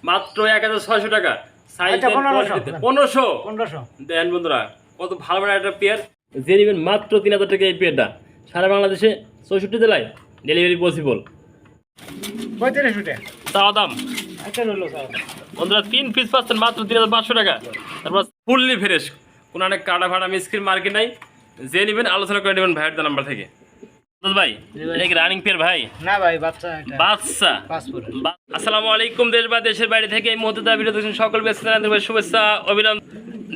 মাত্র 1600 টাকা। সাইজ 1500 দেন বন্ধুরা, কত ভালো মানে একটা পেয়ার। যে নেবেন মাত্র 3000 টাকা এই পেয়ারটা। সারা বাংলাদেশে 64 জেলায় ডেলিভারি পসিবল। 35 টাকা চাওয়া দাম আচ্ছা রইলো স্যার। বন্ধুরা 3 পিস পাচ্ছেন মাত্র 3500 টাকা। তারপর ফুললি ফ্রেশ, কোনো অনেক কাটা ফাটা মিসক্রিন মার্কেট নাই। যে নেবেন আলোচনা করে নেবেন ভাইয়ের নাম্বার থেকে। ভাই এটা কি রানিং পেয়ার ভাই? না ভাই বাচ্চা এটা। বাচ্চা পাসপোর্ট। আসসালামু আলাইকুম দেশ বা দেশের বাইরে থেকে এই মুহূর্তে ভিডিও দেখছেন সকল ব্যক্তিদের শুভেচ্ছা অভিনন্দন।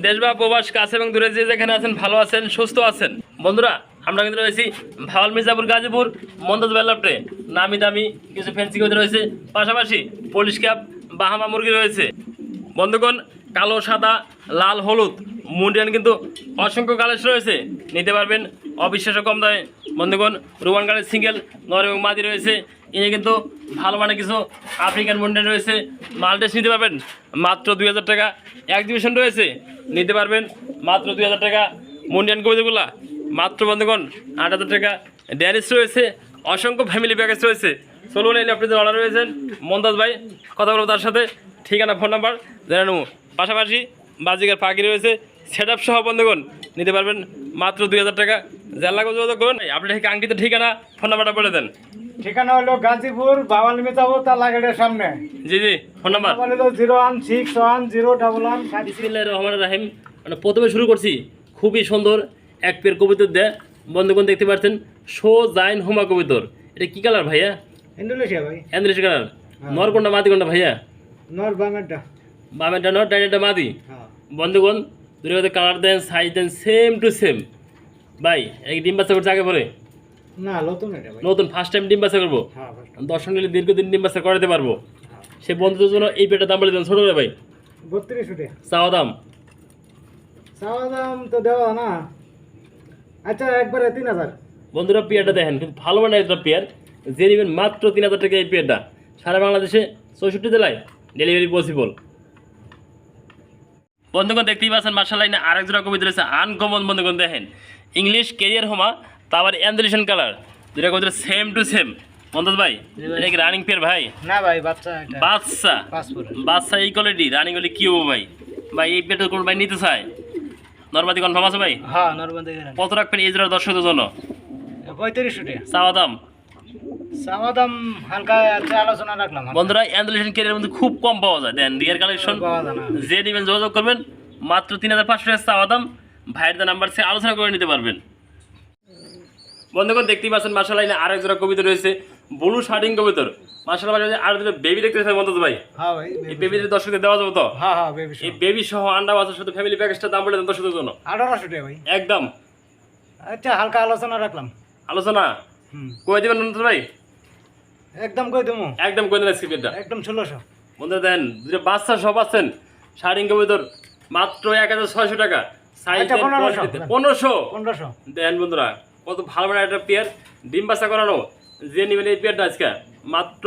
দেশ বা প্রবাস কাছে এবং দূরে যে যেখানে আছেন ভালো আছেন সুস্থ আছেন। বন্ধুরা আমরা কিন্তু রয়েছি ভাওয়াল মির্জাপুর গাজীপুর মন্দাজ বেলাপটে। নামি দামি কিছু ফ্যান্সি কবুতর রয়েছে, পাশাপাশি পলিশ ক্যাপ বাহামা মুরগি রয়েছে। বন্ধুগণ কালো সাদা লাল হলুদ মুন্ডিয়ান কিন্তু অসংখ্য কালেকশন রয়েছে, নিতে পারবেন অবিশ্বাস্য কম দামে। বন্ধুগণ রুবান কালের সিঙ্গেল নর এবং মাদি রয়েছে। ইনি কিন্তু ভালো মানে কিছু আফ্রিকান মুন্ডিয়ান রয়েছে, মালটেস নিতে পারবেন মাত্র 2000 টাকা। এক্সিবিশন রয়েছে, নিতে পারবেন মাত্র 2000 টাকা। মুন্ডিয়ান কবিতাগুলা মাত্র বন্ধুগণ 8000 টাকা। ড্যানিস রয়েছে, অসংখ্য ফ্যামিলি প্যাকেজ রয়েছে। চলুন এই আপনি যে অর্ডার রয়েছেন মন্দাজ ভাই, কথা বলবো তার সাথে, ঠিকানা ফোন নাম্বার জেনে নেব। পাশাপাশি বাজিকার পাখি রয়েছে, সেট আপ সহ বন্ধুগণ নিতে পারবেন মাত্র 2000 টাকা। যার লাগবে যোগাযোগ করুন। আপনি আঙ্কিত ঠিকানা ফোন নাম্বারটা বলে দেন। ঠিকানা হলো গাজীপুর ভাওয়াল মির্জাপুর তালাগেটের সামনে। জি জি ফোন নাম্বার হলো 0161011 বিসমিল্লাহির রহমানির রহিম। মানে প্রথমে শুরু করছি খুবই সুন্দর এক পেয়ার কবুতর দেয়। বন্ধুগণ দেখতে পাচ্ছেন শো জাইন হুমা কবুতর। এটা কি কালার ভাইয়া? ইন্দোনেশিয়া ভাই। এন্দ্রিশ কালার। নর কোনটা মাদি কোনটা ভাইয়া? নর বামেরটা। বামেরটা নর, ডাইনেরটা মাদি। হ্যাঁ বন্ধুগণ দুটো কালার দেন, সাইজ দেন সেম টু সেম। ভাই এই ডিম বাচ্চা করছে আগে পরে? না নতুন এটা ভাই। নতুন ফার্স্ট টাইম ডিম বাচ্চা করবো। হ্যাঁ দর্শক নিলে দীর্ঘদিন ডিম বাচ্চা করাতে পারবো। সে বন্ধুদের জন্য এই পেটার দাম বলে দেন ছোট করে ভাই। 32 টাকা চাওয়া দাম। চাওয়া দাম তো দেওয়া না। আচ্ছা একবারে 3000। বন্ধুরা পেয়ারটা দেখেন, কিন্তু ভালো মানে একটা পেয়ার। যে নেবেন মাত্র 3000 টাকা এই পেয়ারটা। সারা বাংলাদেশে 64 জেলায় ডেলিভারি পসিবল। বন্ধুগণ দেখতেই পাচ্ছেন মার্শাল্লাহ আরেক জোড়া কবিতা রয়েছে আনকমন। বন্ধুগণ দেখেন ইংলিশ কেরিয়ার হোমা, তারপর অ্যান্ডালিশন কালার, দুটা কবিতা সেম টু সেম। মন্দাজ ভাই এটা কি রানিং পেয়ার ভাই? না ভাই বাচ্চা এটা। বাচ্চা পাসপোর্ট। বাচ্চা এই কোয়ালিটি রানিং হলে কি হবো ভাই? ভাই এই পেয়ারটা কোন ভাই নিতে চায়? নরমাদি কনফার্ম আছে ভাই? হ্যাঁ নরমাল দেখেন। কত রাখবেন এই জোড়ার দর্শকদের জন্য? 35 টাকা চাওয়া দাম। চাওয়া দাম হালকা আছে আলোচনা রাখলাম। বন্ধুরা অ্যান্ডালিশন কেরিয়ার মধ্যে খুব কম পাওয়া যায়, দেন রিয়ার কালেকশন। পাওয়া যায় না। যে নেবেন যোগাযোগ করবেন মাত্র 3500 টাকা চাওয়া দাম। ভাইয়ের নাম্বার সে আলোচনা করে নিতে পারবেন। বন্ধুগণ দেখতেই পাচ্ছেন মার্শাল্লাহ আরেক জোড়া কবিতা রয়েছে ব্লু শার্টিং কবিতর। মার্শাল্লাহ আর দুটো বেবি দেখতে চাই মন্দাজ ভাই। হ্যাঁ ভাই এই বেবিদের দর্শকদের দেওয়া যাবে তো? হ্যাঁ হ্যাঁ বেবি এই বেবি সহ আন্ডা বাচ্চার সাথে ফ্যামিলি প্যাকেজটা দাম বলে দেন দর্শকদের জন্য। 1800 টাকা ভাই একদম। আচ্ছা হালকা আলোচনা রাখলাম। আলোচনা কই দিবেন মন্দাজ ভাই? একদম কই দেবো। একদম কই দেন স্ক্রিপ্টটা একদম 1600। বন্ধুরা দেন দুটো বাচ্চা সব আছেন শার্টিং কবিতর মাত্র 1600 টাকা। সাইজ আচ্ছা, 1500 দেন বন্ধুরা, কত ভালো মানে একটা পেয়ার। ডিম বাচ্চা করানো যে নেবেন এই পেয়ারটা আজকে মাত্র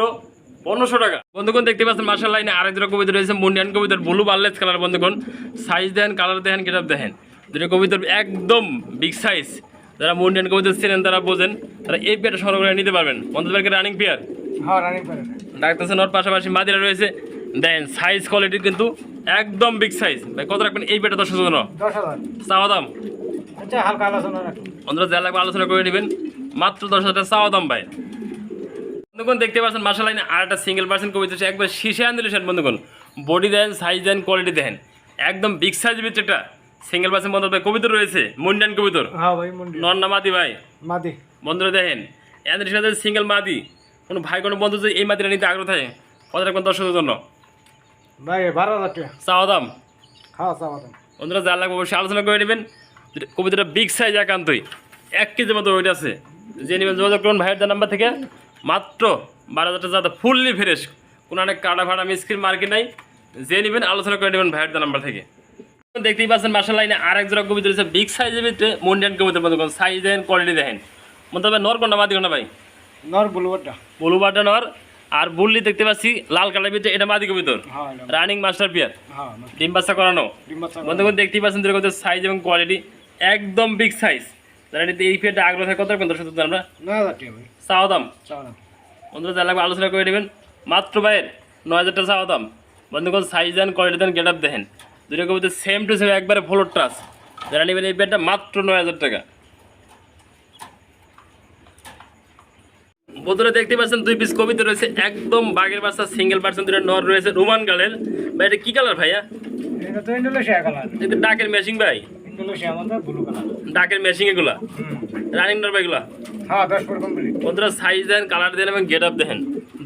1500 টাকা। বন্ধুগণ দেখতে পাচ্ছেন মার্শাল্লাহ আরেক দুটো কবিতা রয়েছে মুন্ডিয়ান কবিতার ব্লু বার্লেস কালার। বন্ধুগণ সাইজ দেন, কালার দেখেন, গেটআপ দেখেন, দুটো কবিতার একদম বিগ সাইজ। যারা মুন্ডিয়ান কবিতা চেনেন তারা বোঝেন, তারা এই পেয়ারটা সংগ্রহ করে নিতে পারবেন। বন্ধুদেরকে রানিং পেয়ার হ্যাঁ রানিং পারে ডাক্তার ওর পাশাপাশি মাদিরা রয়েছে। দেন সাইজ কোয়ালিটি কিন্তু একদম বিগ সাইজ। ভাই কত রাখবেন এই পেটা? 10,000 10,000 চাওয়া দাম। আচ্ছা হালকা আলোচনা রাখলাম। বন্ধুরা যা লাগবে আলোচনা করে নেবেন মাত্র 10,000 টাকা চাওয়া দাম ভাই। বন্ধুগণ দেখতে পাচ্ছেন মার্শাল্লাহ আর একটা সিঙ্গেল পার্সেন্ট কবিতা একবার শীষে আনদিলেন। বন্ধুগণ বডি দেন, সাইজ দেন, কোয়ালিটি দেখেন, একদম বিগ সাইজ ভিতরে একটা সিঙ্গেল পার্সেন্ট বন্ধু ভাই কবিতর রয়েছে মুন্ডিয়ান কবিতর। হ্যাঁ ভাই মুন্ডি নর না মাদি ভাই? মাদি। বন্ধুরা দেখেন এদের সাথে সিঙ্গেল মাদি। কোনো ভাই কোনো বন্ধু যদি এই মাদিটা নিতে আগ্রহ থাকে কত রাখবেন দর্শকদের জন্য? ভাই 12,000 টাকা চাওয়া দাম। হ্যাঁ চাওয়া দাম। বন্ধুরা যা লাগবে অবশ্যই আলোচনা করে নেবেন। কবিতাটা বিগ সাইজ একান্তই 1 কেজির মতো ওইটা আছে। যে নেবেন যোগাযোগ করুন ভাইয়ের নাম্বার থেকে। মাত্র 12,000 টাকা ফুললি ফ্রেশ, কোনো অনেক কাটা ফাটা মিসক্রিন মার্কেট নাই। যে নেবেন আলোচনা করে নেবেন ভাইয়ের নাম্বার থেকে। দেখতেই পাচ্ছেন মার্শাল্লাহ আরেক জোড়া কবিতা রয়েছে বিগ সাইজের ভিতরে মুন্ডিয়ান কবিতা। বন্ধুগণ সাইজ দেন, কোয়ালিটি দেখেন। মনে হবে নর কোনটা মাদি কোনটা ভাই? নর বুলুবারটা। বুলুবারটা নর, আর বুল্লি দেখতে পাচ্ছি লাল কালার ভিতরে, এটা মাদি কবিতর। হ্যাঁ রানিং মাস্টার পিয়ার, হ্যাঁ ডিম বাচ্চা করানো। ডিম বাচ্চা। বন্ধুগণ দেখতেই পাচ্ছেন দুটো কবিতার সাইজ এবং কোয়ালিটি একদম বিগ সাইজ। যারা এই পেয়ারটা আগ্রহ থাকে কত রাখবেন দর্শকদের আমরা? 9,000 টাকা ভাই চাওয়া দাম। চাওয়া দাম। বন্ধুরা যা লাগবে আলোচনা করে নেবেন। মাত্র ভাইয়ের 9,000 টাকা চাওয়া দাম। বন্ধুগণ সাইজ দেন, কোয়ালিটি দেন, গেট আপ দেখেন, দুটো কবিতা সেম টু সেম একবারে ফ্লোর ট্রাস। যারা নেবেন এই বেডটা মাত্র 9,000 টাকা। বন্ধুরা দেখতে পাচ্ছেন 2 পিস কবিতা রয়েছে, একদম বাগের বাচ্চা, সিঙ্গেল পার্সেন্ট, দুটো নর রয়েছে রোমান গালের। ভাই এটা কি কালার ভাইয়া? এটা তো ইন্দোনেশিয়া কালার। এটা ডাকের ম্যাচিং ভাই, ইন্দোনেশিয়া মধ্যে ব্লু কালার। ডাকের ম্যাচিং এগুলা, রানিং নর ভাই এগুলা। হ্যাঁ 10 পর কমপ্লিট। বন্ধুরা সাইজ দেন, কালার দেন এবং গেট আপ দেখেন।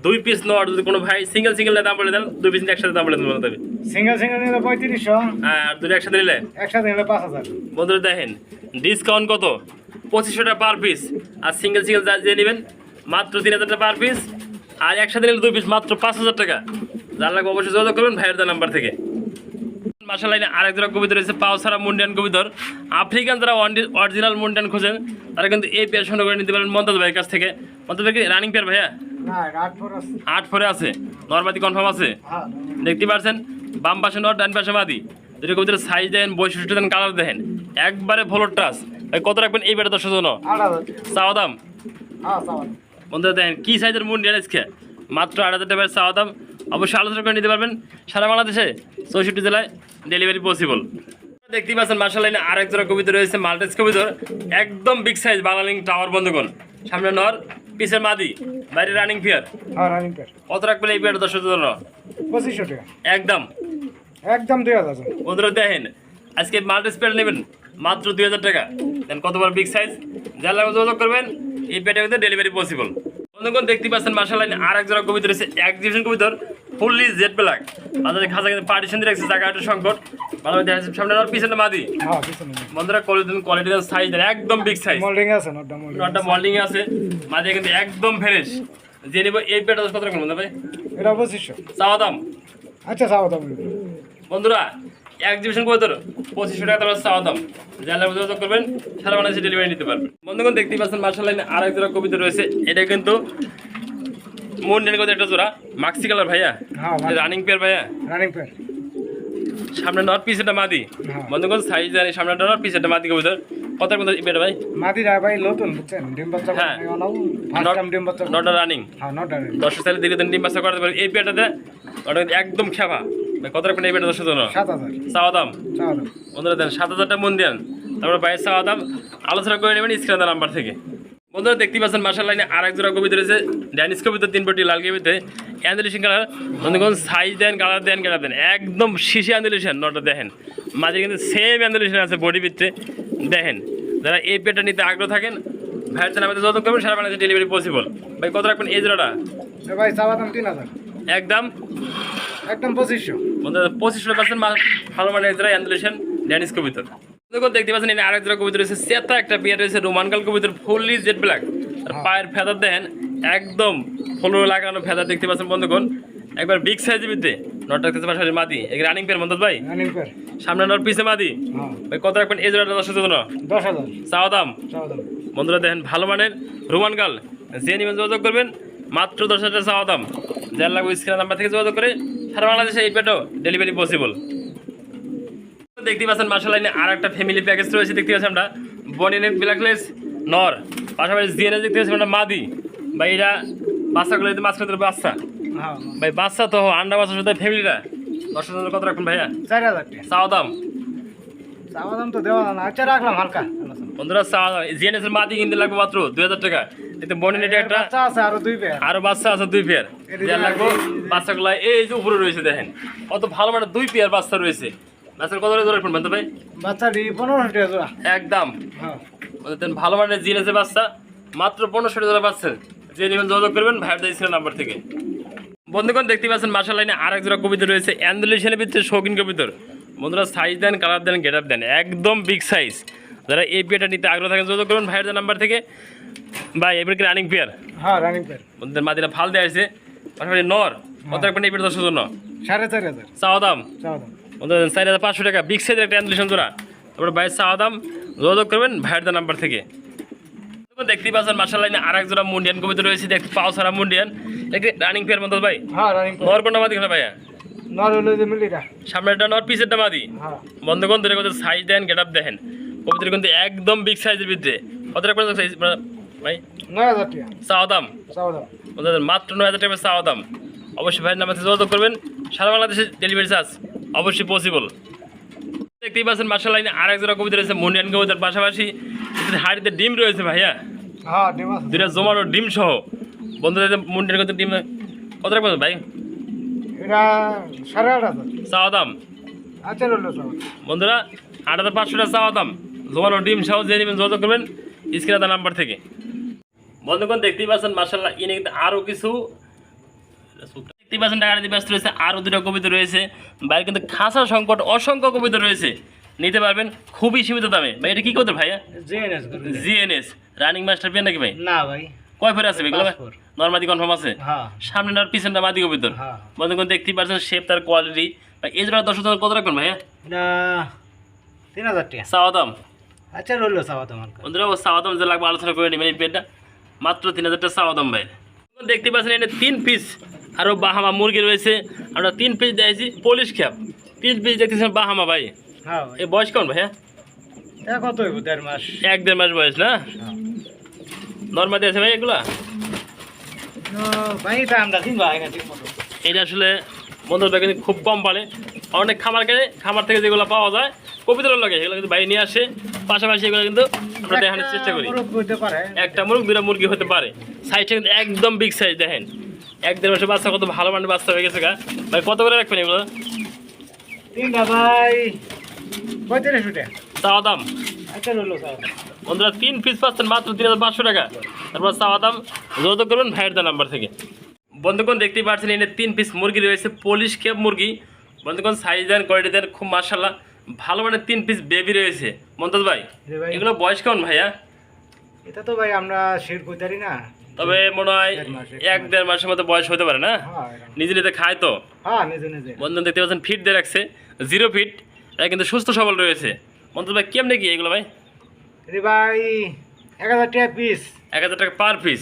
2 পিস নট, যদি কোনো ভাই সিঙ্গেল সিঙ্গেল দাম বলে দেন, 2 পিস একসাথে দাম বলে দেন বলতে হবে। সিঙ্গেল সিঙ্গেল নিলে 3500, আর দুটো একসাথে নিলে একসাথে নিলে 5000। বন্ধুরা দেখেন ডিসকাউন্ট কত, 2500 টাকা পার পিস। আর সিঙ্গেল সিঙ্গেল যা যে নেবেন মাত্র 3000 টাকা পার পিস। আর একসাথে নিলে 2 পিস মাত্র 5000 টাকা। যার লাগবে অবশ্যই যোগাযোগ করবেন ভাইয়ের দেওয়া নাম্বার থেকে। মাশাআল্লাহ লাইনে আরেক জোড়া কবিতর রয়েছে, পাও ছাড়া মুন্ডিয়ান কবিতর। আফ্রিকান যারা অরিজিনাল মুন্ডিয়ান খোঁজেন তারা কিন্তু এই পেয়ার সংগ্রহ করে নিতে পারেন মমতাজ ভাইয়ের কাছ থেকে। মমতাজ ভাই কি রানিং পেয়ার ভাইয়া? না 8 পর আছে। 8 ফোরে আছে, নরমাদি কনফার্ম আছে। হ্যাঁ দেখতে পাচ্ছেন বাম পাশে নর, ডান পাশে মাদি। দুটো কবিতার সাইজ দেন, বৈশিষ্ট্য দেন, কালার দেখেন, একবারে ফ্লোর টাচ। ভাই কত রাখবেন এই বেটা দর্শকের জন্য? 8000। চাওয়া দাম হ্যাঁ চাওয়া। বন্ধুরা দেখেন কি সাইজের মুন্ডিয়ান আজকে, মাত্র 8000 টাকার চাওয়া দাম। অবশ্যই আলোচনা করে নিতে পারবেন, সারা বাংলাদেশে 64 জেলায় ডেলিভারি পসিবল। দেখতেই পাচ্ছেন মার্শাল লাইনে আরেক জোড়া কবিতর রয়েছে, মাল্টেজ কবিতর, একদম বিগ সাইজ বাংলালিং টাওয়ার। বন্ধুগণ সামনে নর, পিছের মাদি, বাইরে রানিং পেয়ার। হ্যাঁ রানিং পেয়ার। কত রাখবেন এই পেয়ার দর্শকের জন্য? 2500 টাকা। একদম একদম 2000। বন্ধুরা দেখেন আজকে মাল্টেজ পেয়ার নেবেন মাত্র 2000 টাকা। দেন কতবার বিগ সাইজ, যার লাগবে যোগাযোগ করবেন, এই পেয়ারের মধ্যে ডেলিভারি পসিবল। বন্ধুগণ দেখতে পাচ্ছেন মার্শাল লাইনে আরেক জোড়া কবিতর রয়েছে, এক্সিবিশন কবিতর, ফুললি জেড ব্ল্যাক। আমাদের খাঁচা কিন্তু পার্টিশন দিয়ে রাখছে, জায়গা একটা সংকট। ভালো দেখা যাচ্ছে সামনে নর, পিছনে মাদি। হ্যাঁ পিছনে। বন্ধুরা কোয়ালিটি সাইজ দেন, একদম বিগ সাইজ। মোল্ডিং আছে, নটটা মোল্ডিং। নটটা মল্ডিং আছে, মাদি কিন্তু একদম ফ্রেশ। যে নেব এই পেয়ারটা কত রাখবেন বন্ধু ভাই? এটা 2500। চাওয়া দাম আচ্ছা চাওয়া দাম। বন্ধুরা এক্সিবিশন কবিতর 2500 টাকা তোমার চাওয়া দাম। যার লাগবে যোগাযোগ করবেন, সারা বাংলাদেশে ডেলিভারি নিতে পারবেন। বন্ধুগণ দেখতেই পাচ্ছেন মার্শাল লাইনে আরেক জোড়া কবিতা রয়েছে, এটা কিন্তু মুন্ডিয়ান কবিতা একটা জোড়া, মাক্সি কালার ভাইয়া। হ্যাঁ রানিং পেয়ার ভাইয়া, রানিং পেয়ার। সামনে নর, পিছেটা মাদি। হ্যাঁ। বন্ধুগণ সাইজ জানি, সামনে নর, পিছেটা মাদি কবিতা। কত কথা পেটা ভাই? মাদি রা ভাই নতুন বুঝছেন, ডিম বাচ্চা হ্যাঁ। করে নাও, ফার্স্ট টাইম ডিম বাচ্চা। নটা রানিং, হ্যাঁ নটটা। 10 সালে দীর্ঘদিন ডিম বাচ্চা করতে পারে এই পেয়ারটাতে। ওটা কিন্তু একদম খেপা ভাই। কত রাখবেন এই পেয়ারটা 10 জন্য? 7000। চাওয়া দাম চাওয়া দাম। বন্ধুরা দেন 7000 টাকা মুন্ডিয়ান, তারপরে বাইরের চাওয়া দাম। আলোচনা করে নেবেন স্ক্রিনে নাম্বার থেকে। বন্ধুরা দেখতেই পাচ্ছেন মার্শাল লাইনে আরেক জোড়া কবিতা রয়েছে, ড্যানিশ কবিতা, 3 পটি লাল কবিতে, অ্যান্ডেলিশন কালার। বন্ধুগণ সাইজ দেন, কালার দেন, কালার দেন, একদম শিশি অ্যান্ডেলিশন। নটা দেখেন মাঝে কিন্তু সেম অ্যান্ডেলিশন আছে বডি ভিতরে। দেখেন যারা এই পেটা নিতে আগ্রহ থাকেন ভাইয়ের জন্য আমাদের যোগাযোগ করবেন, সারা বাংলাদেশে ডেলিভারি পসিবল। ভাই কত রাখবেন এই জোড়াটা? এ ভাই চাওয়া দাম 3000। একদম একদম 2500। বন্ধুরা 25% ভালো মানে এই জোড়া অ্যান্ডেলিশন ড্যানিশ কবিতা। দেখতে পাচ্ছেন এখানে আরেক জোড়া কবিতা রয়েছে, সেটা একটা পেয়ার রয়েছে রোমানকাল কবিতার, ফুললি জেড ব্ল্যাক। আর পায়ের ফেদার দেখেন একদম ফলো লাগানো ফেদার দেখতে পাচ্ছেন বন্ধুগণ, একবার বিগ সাইজের ভিতরে। নটটা দেখতে পাচ্ছেন মাদি, এক রানিং পেয়ার মন্তজ ভাই। Running pair. সামনে নট, পিছে মাদি। হ্যাঁ ভাই কত রাখবেন এই জোড়াটা 10 জন্য? 10000। চাওয়া দাম চাওয়া দাম। বন্ধুরা দেখেন ভালো মানের রোমানকাল, যে নিবেন যোগাযোগ করবেন, মাত্র 10,000 টাকা চাওয়া দাম। যার লাগবে স্ক্রিন নাম্বার থেকে যোগাযোগ করে সারা বাংলাদেশে এই পেটো ডেলিভারি পসিবল। দেখতে পাচ্ছেন মার্শাল লাইনে আর একটা ফ্যামিলি প্যাকেজ রয়েছে, দেখতে পাচ্ছি আমরা বনিনেক ব্ল্যাকলেস নর, পাশাপাশি জিএনএস দেখতে পাচ্ছি আমরা মাদি। ভাই এটা বাচ্চাগুলো মাঝখানে বাচ্চা হ্যাঁ ভাই, বাচ্চা তো আন্ডা বাচ্চার সাথে ফ্যামিলিটা 10,000 কত রাখবেন ভাইয়া? 4000 টাকা। চাওয়া দাম চাওয়া দাম তো দেওয়া না, আচ্ছা রাখলাম হালকা। বন্ধুরা চাওয়া দাম, জিএনএস এর মাদি কিনতে লাগবে মাত্র 2000 টাকা। এতে বনিনেট একটা, বাচ্চা আছে আরো 2 পেয়ার। আরো বাচ্চা আছে 2 পেয়ার। যার লাগবে বাচ্চাগুলা এই যে উপরে রয়েছে দেখেন কত ভালো মানে 2 পেয়ার বাচ্চা রয়েছে। বাচ্চার কত করে রাখবেন বন্ধু ভাই? বাচ্চা 1500 টাকা জোড়া। একদম হ্যাঁ ভালো মানের জিএনএস বাচ্চা, মাত্র 1500 টাকা পাচ্ছেন। যে নেবেন যোগাযোগ করবেন ভাইয়ের দিয়েছিলেন নাম্বার থেকে। বন্ধুগণ দেখতে পাচ্ছেন মার্শাল লাইনে আরেক জোড়া কবিতা রয়েছে, অ্যান্ডেলিশনের ভিতরে শৌখিন কবিতর। বন্ধুরা সাইজ দেন, কালার দেন, গেট আপ দেন, একদম বিগ সাইজ। যারা এই পেয়ারটা নিতে আগ্রহ থাকেন যোগাযোগ করবেন ভাইয়ের নাম্বার থেকে। ভাই এবার কি রানিং পেয়ার? হ্যাঁ রানিং পেয়ার। বন্ধুদের মাদিরা ফাল দেওয়া আছে, পাশাপাশি নর। কত রাখবেন এই পেয়ার 10 জন্য? 4500। চাওয়া দাম চাওয়া দাম। বন্ধুদের 4500 টাকা, বিগ সাইজের একটা অ্যান্ডেলিশন জোড়া। তারপরে ভাইয়ের চাওয়া দাম, যোগাযোগ করবেন ভাইয়ের নাম্বার থেকে। দেখতেই পাচ্ছেন মার্শাল লাইনে আরেক জোড়া মুন্ডিয়ান কবিতা রয়েছে, দেখতে পাও সারা মুন্ডিয়ান, একটি রানিং পেয়ার মন্তজ ভাই। হ্যাঁ রানিং পেয়ার। নর কোনটা মাদি কোনটা ভাইয়া? নর হলো যে মিলিটা। সামনেটা নর, পিছেরটা মাদি। হ্যাঁ বন্ধুগণ ধরে কত সাইজ দেন, গেট আপ দেখেন, কবিতার কিন্তু একদম বিগ সাইজের ভিতরে। কত রাখবেন সাইজ ভাই? 9000 টাকা। চাওয়া দাম চাওয়া দাম। বন্ধুদের মাত্র 9000 টাকা চাওয়া দাম। অবশ্যই ভাইয়ের নাম্বার থেকে যোগাযোগ করবেন, সারা বাংলাদেশে ডেলিভারি চার্জ অবশ্যই পসিবল। দেখতেই পাচ্ছেন মার্শাল্লাহ আর এক জোড়া কবিতা রয়েছে মুন্ডিয়ান কবিতার পাশাপাশি হাড়িতে ডিম রয়েছে ভাইয়া, হ্যাঁ ডিম আছে। দুইটা জমানো ডিম সহ। বন্ধুদের মুন্ডিয়ান কবিতার ডিম কত রাখবেন ভাই? এটা 8,500। চাওয়া দাম আচ্ছা রইলো সব। বন্ধুরা 8,500 টাকা চাওয়া দাম, জমানো ডিম সহ যে নেবেন যোগাযোগ করবেন স্ক্রিনে দেওয়া নাম্বার থেকে। বন্ধুগণ দেখতেই পাচ্ছেন মার্শাল্লাহ ইনি কিন্তু আরও কিছু দেখতেই পাচ্ছেন টাকাটি ব্যস্ত রয়েছে, আরও দুটো কবিতা রয়েছে বাইরে কিন্তু খাসা সংকট অসংখ্য কবিতা রয়েছে, নিতে পারবেন খুবই সীমিত দামে। ভাই এটা কি করতে ভাইয়া? জেএনএস জিএনএস রানিং মাস্টার পেন নাকি ভাই? না ভাই, কয় ফের আছে এগুলো? 5 ফের। নর্মাদি কনফার্ম আছে, হ্যাঁ সামনে আর পিছনটা মাদি কবিতর। হ্যাঁ। বন্ধুগণ দেখতেই পাচ্ছেন শেপ তার কোয়ালিটি। ভাই এই জোড়া 10,000 কত রাখবেন ভাইয়া? এটা 3,000 টাকা। চাওয়া দাম আচ্ছা রইলো চাওয়া তোমার কাছে। বন্ধুরা ও চাওয়া দাম যে লাগবে আলোচনা করে নেবেন এই পেটটা, মাত্র 3,000 টাকা চাওয়া দাম ভাই। দেখতে পাচ্ছেন এখানে 3 পিস আরও বাহামা মুরগি রয়েছে, আমরা 3 পিস দিয়েছি পলিশ খ্যাপ, 3 পিস দেখতেছেন বাহামা ভাই। হ্যাঁ ভাই, এই বয়স কেমন ভাইয়া? এটা কত হইব? 1.5 মাস। 1-1.5 মাস বয়স না? হ্যাঁ। নর্মাদি আছে ভাই এগুলা? তো ভাই এটা আমরা দিন ভাই না ঠিক মতো। এটা আসলে বন্ধুরা কিন্তু খুব কম পালে, অনেক খামার কেনে, খামার থেকে যেগুলো পাওয়া যায় কবিতার লাগে সেগুলো কিন্তু বাইরে নিয়ে আসে, পাশাপাশি এগুলো কিন্তু আমরা দেখানোর চেষ্টা করি। মোরগ হইতে পারে। একটা মুরগ 2টা মুরগি হতে পারে। সাইজটা কিন্তু একদম বিগ সাইজ, দেখেন 1-1.5 মাসের বাচ্চা কত ভালো মানের বাচ্চা হয়ে গেছে গা ভাই। কত করে রাখবেন এগুলো? তিনটা ভাই 35 টাকা। চাওয়া দাম আচ্ছা রইলো চাওয়া। বন্ধুরা 3 পিস পাচ্ছেন মাত্র 3,500 টাকা, তারপর চাওয়া দাম যোগাযোগ করবেন ভাইয়ের দা নাম্বার থেকে। বন্ধুগণ দেখতেই পাচ্ছেন এখানে 3 পিস মুরগি রয়েছে পলিশ ক্যাপ মুরগি। বন্ধুগণ সাইজ দেন কোয়ালিটি দেন খুব মাশাআল্লাহ ভালো মানের 3 পিস বেবি রয়েছে। মন্তজ ভাই জি ভাই, এগুলো বয়স কেমন ভাইয়া? এটা তো ভাই আমরা শের কইতারি না। তবে মনে হয় 1-1.5 মাসের মতো বয়স হতে পারে না? হ্যাঁ নিজে নিজে খায় তো। হ্যাঁ নিজে নিজে। বন্ধুগণ দেখতে পাচ্ছেন ফিট দিয়ে রাখছে 0 ফিট, এটা কিন্তু সুস্থ সবল রয়েছে। মন্তজ ভাই কেমনে কি এগুলো ভাই? রে ভাই 1,000 টাকা পিস। 1,000 টাকা পার পিস।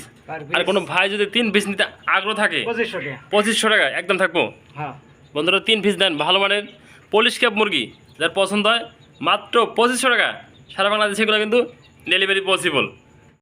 আর কোনো ভাই যদি 3 পিস নিতে আগ্রহ থাকে 2500 টাকা। 2500 টাকা একদম থাকবো। হ্যাঁ বন্ধুরা 3 পিস দেন ভালো মানের পলিশ ক্যাপ মুরগি, যার পছন্দ হয় মাত্র 2500 টাকা। সারা বাংলাদেশে এগুলো কিন্তু ডেলিভারি পসিবল।